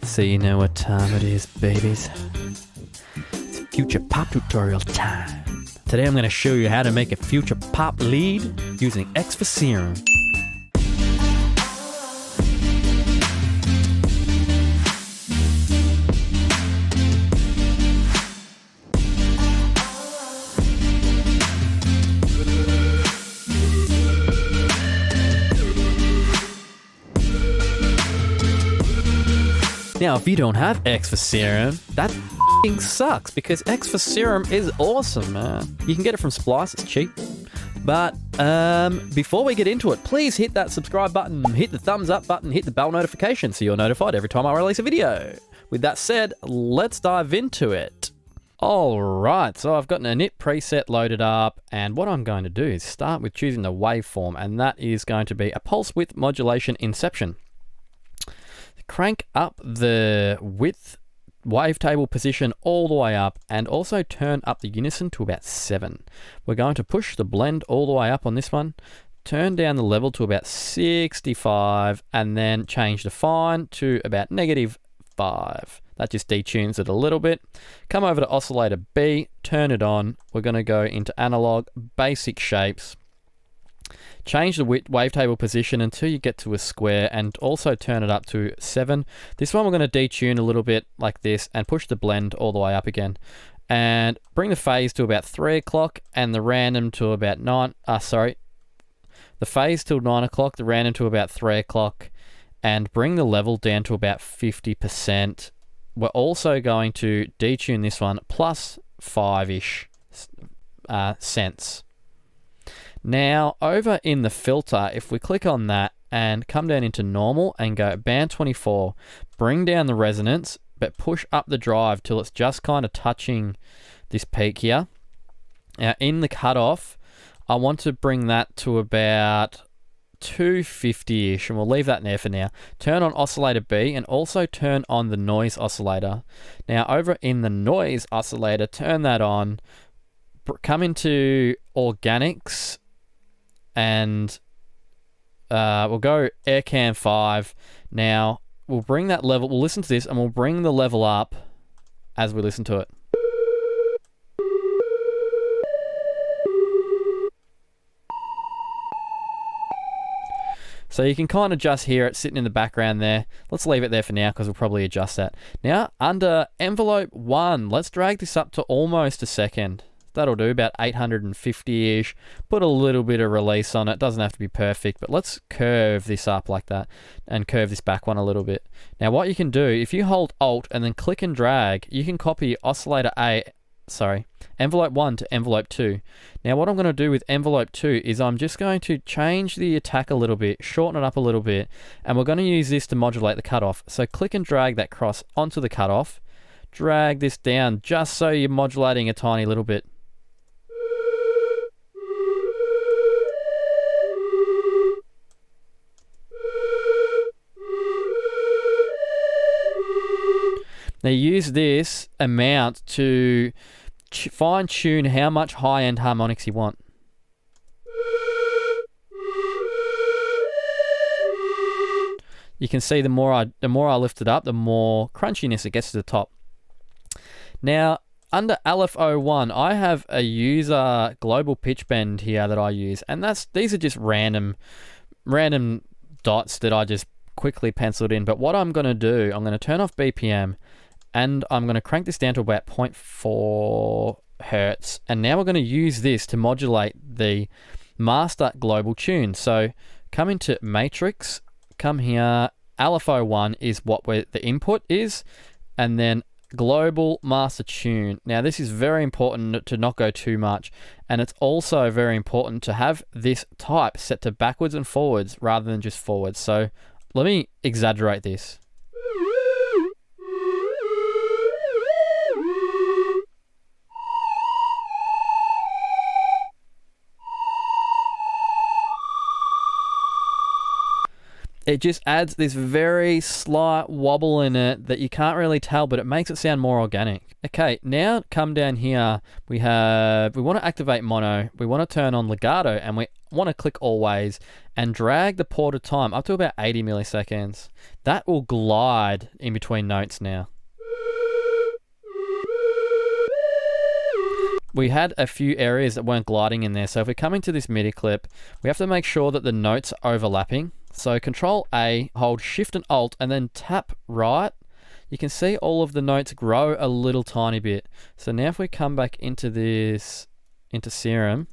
So you know what time it is, babies. It's future pop tutorial time. Today I'm going to show you how to make a future pop lead using Xfer Serum. Now, if you don't have Xfer Serum, that f***ing sucks, because Xfer Serum is awesome, man. You can get it from Splice, it's cheap. But before we get into it, please hit that subscribe button, hit the thumbs up button, hit the bell notification so you're notified every time I release a video. With that said, let's dive into it. Alright, so I've got an init preset loaded up, and what I'm going to do is start with choosing the waveform, and that is going to be a pulse width modulation inception. Crank up the width wavetable position all the way up, and also turn up the unison to about 7. We're going to push the blend all the way up on this one, turn down the level to about 65, and then change the fine to about -5. That just detunes it a little bit. Come over to Oscillator B, turn it on. We're going to go into analog, basic shapes. Change the wavetable position until you get to a square, and also turn it up to 7. This one we're going to detune a little bit like this and push the blend all the way up again. And bring the phase to about 3 o'clock and the random to about the phase till 9 o'clock, the random to about 3 o'clock, and bring the level down to about 50%. We're also going to detune this one plus 5-ish cents. Now, over in the filter, if we click on that and come down into normal and go band 24, bring down the resonance, but push up the drive till it's just kind of touching this peak here. Now, in the cutoff, I want to bring that to about 250-ish, and we'll leave that there for now. Turn on Oscillator B and also turn on the noise oscillator. Now, over in the noise oscillator, turn that on, come into organics, and we'll go Aircam 5. Now, we'll bring that level, we'll listen to this, and we'll bring the level up as we listen to it. So you can kind of just hear it sitting in the background there. Let's leave it there for now because we'll probably adjust that. Now, under envelope 1, let's drag this up to almost a second. That'll do, about 850-ish. Put a little bit of release on it. Doesn't have to be perfect, but let's curve this up like that and curve this back one a little bit. Now, what you can do, if you hold Alt and then click and drag, you can copy envelope 1 to envelope 2. Now, what I'm going to do with envelope 2 is I'm just going to change the attack a little bit, shorten it up a little bit, and we're going to use this to modulate the cutoff. So click and drag that cross onto the cutoff. Drag this down just so you're modulating a tiny little bit. Now, use this amount to fine-tune how much high-end harmonics you want. You can see the more I lift it up, the more crunchiness it gets to the top. Now, under LFO 1, I have a user global pitch bend here that I use, and these are just random dots that I just quickly penciled in. But what I'm going to do, I'm going to turn off BPM, and I'm going to crank this down to about 0.4 hertz. And now we're going to use this to modulate the master global tune. So come into Matrix, come here, LFO 1 is what the input is, and then global master tune. Now, this is very important to not go too much, and it's also very important to have this type set to backwards and forwards rather than just forwards. So let me exaggerate this. It just adds this very slight wobble in it that you can't really tell, but it makes it sound more organic. Okay, now come down here. We want to activate mono. We want to turn on legato, and we want to click always and drag the pause time up to about 80 milliseconds. That will glide in between notes now. We had a few areas that weren't gliding in there, so if we come into this MIDI clip, we have to make sure that the notes are overlapping. So Control A, hold Shift and Alt, and then tap right. You can see all of the notes grow a little tiny bit. So now if we come back into this, into Serum,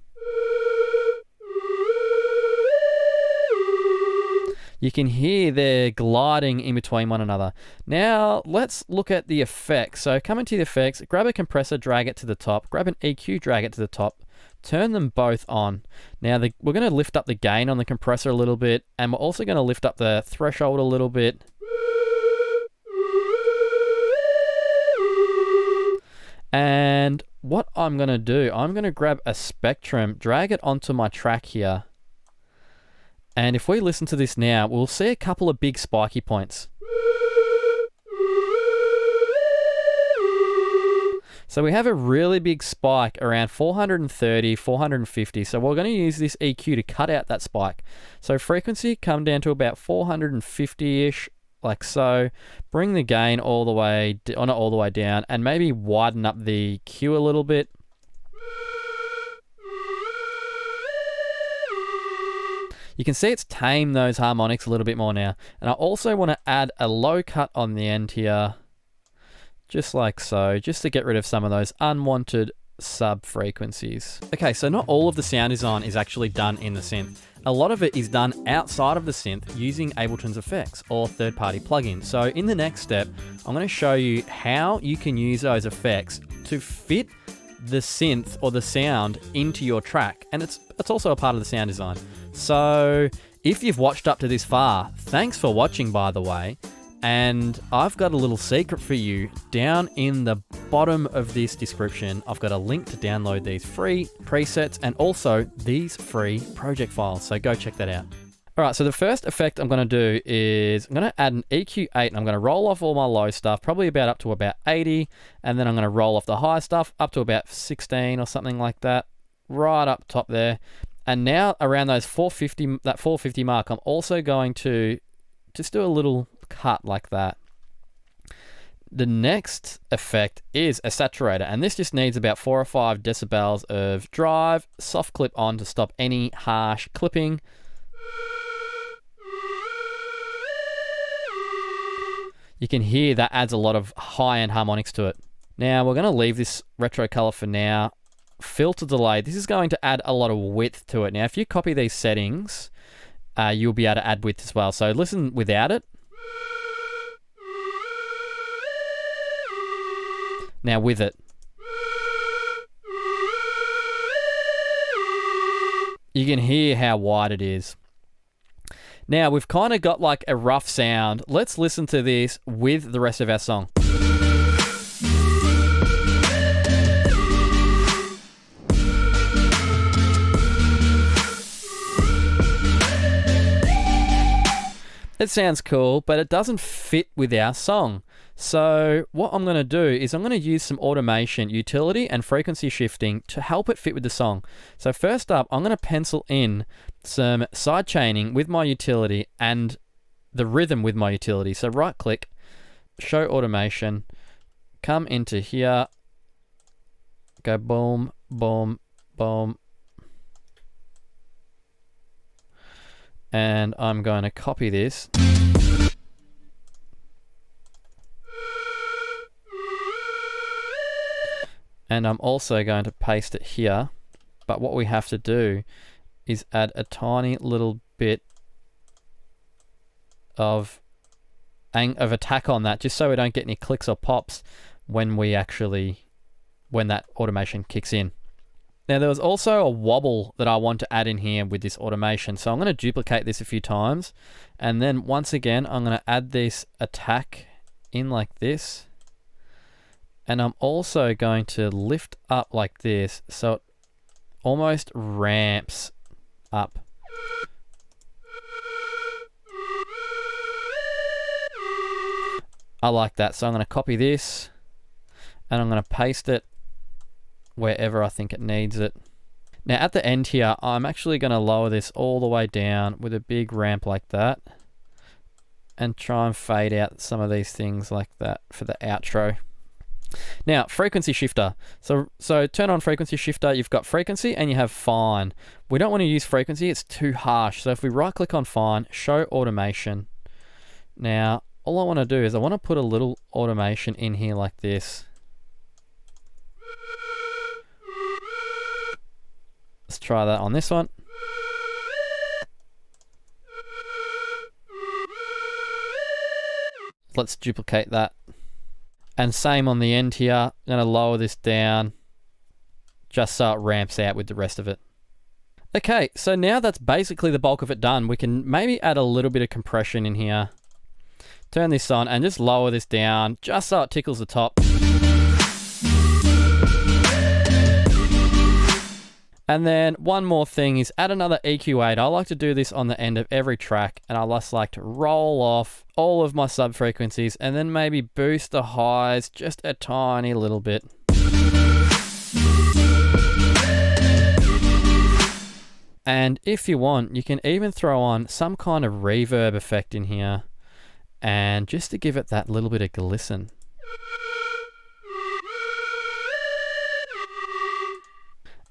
you can hear they're gliding in between one another. Now, let's look at the effects. So come into the effects, grab a compressor, drag it to the top, grab an EQ, drag it to the top, turn them both on. Now, we're going to lift up the gain on the compressor a little bit, and we're also going to lift up the threshold a little bit. And what I'm going to do, I'm going to grab a spectrum, drag it onto my track here. And if we listen to this now, we'll see a couple of big spiky points. So we have a really big spike around 430, 450. So we're going to use this EQ to cut out that spike. So frequency, come down to about 450-ish, like so. Bring the gain all the way, not all the way down, and maybe widen up the Q a little bit. You can see it's tamed those harmonics a little bit more now. And I also want to add a low cut on the end here, just like so, just to get rid of some of those unwanted sub frequencies. Okay, so not all of the sound design is actually done in the synth. A lot of it is done outside of the synth using Ableton's effects or third-party plugins. So in the next step, I'm going to show you how you can use those effects to fit the synth or the sound into your track, and it's also a part of the sound design. So if you've watched up to this far, thanks for watching, by the way, and I've got a little secret for you. Down in the bottom of this description, I've got a link to download these free presets and also these free project files, so go check that out. All right, so the first effect I'm going to do is I'm going to add an EQ8, and I'm going to roll off all my low stuff, probably about up to about 80, and then I'm going to roll off the high stuff up to about 16 or something like that, right up top there. And now around those 450, that 450 mark, I'm also going to just do a little cut like that. The next effect is a saturator, and this just needs about 4 or 5 decibels of drive, soft clip on to stop any harsh clipping. You can hear that adds a lot of high-end harmonics to it. Now we're going to leave this retro color for now. Filter delay, this is going to add a lot of width to it. Now if you copy these settings, you'll be able to add width as well. So listen without it. Now with it. You can hear how wide it is. Now we've kind of got like a rough sound. Let's listen to this with the rest of our song. It sounds cool, but it doesn't fit with our song. So what I'm going to do is I'm going to use some automation, utility, and frequency shifting to help it fit with the song. So first up, I'm going to pencil in some side chaining with my utility and the rhythm with my utility. So right click, show automation, come into here, go boom, boom, boom. And I'm going to copy this. And I'm also going to paste it here. But what we have to do is add a tiny little bit of attack on that, just so we don't get any clicks or pops when that automation kicks in. Now there was also a wobble that I want to add in here with this automation. So I'm going to duplicate this a few times. And then once again, I'm going to add this attack in like this. And I'm also going to lift up like this, so it almost ramps up. I like that, so I'm going to copy this and I'm going to paste it wherever I think it needs it. Now at the end here, I'm actually going to lower this all the way down with a big ramp like that, and try and fade out some of these things like that for the outro. Now, frequency shifter. So turn on frequency shifter. You've got frequency and you have fine. We don't want to use frequency, it's too harsh. So if we right click on fine, show automation. Now, all I want to do is I want to put a little automation in here like this. Let's try that on this one. Let's duplicate that. And same on the end here. I'm going to lower this down just so it ramps out with the rest of it. Okay, so now that's basically the bulk of it done. We can maybe add a little bit of compression in here. Turn this on and just lower this down just so it tickles the top. And then one more thing is add another EQ8. I like to do this on the end of every track, and I just like to roll off all of my sub frequencies and then maybe boost the highs just a tiny little bit. And if you want, you can even throw on some kind of reverb effect in here, and just to give it that little bit of glisten.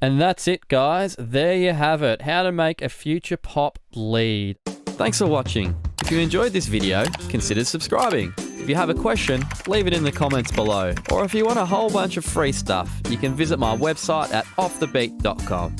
And that's it, guys. There you have it. How to make a future pop lead. Thanks for watching. If you enjoyed this video, consider subscribing. If you have a question, leave it in the comments below. Or if you want a whole bunch of free stuff, you can visit my website at offthebeat.com.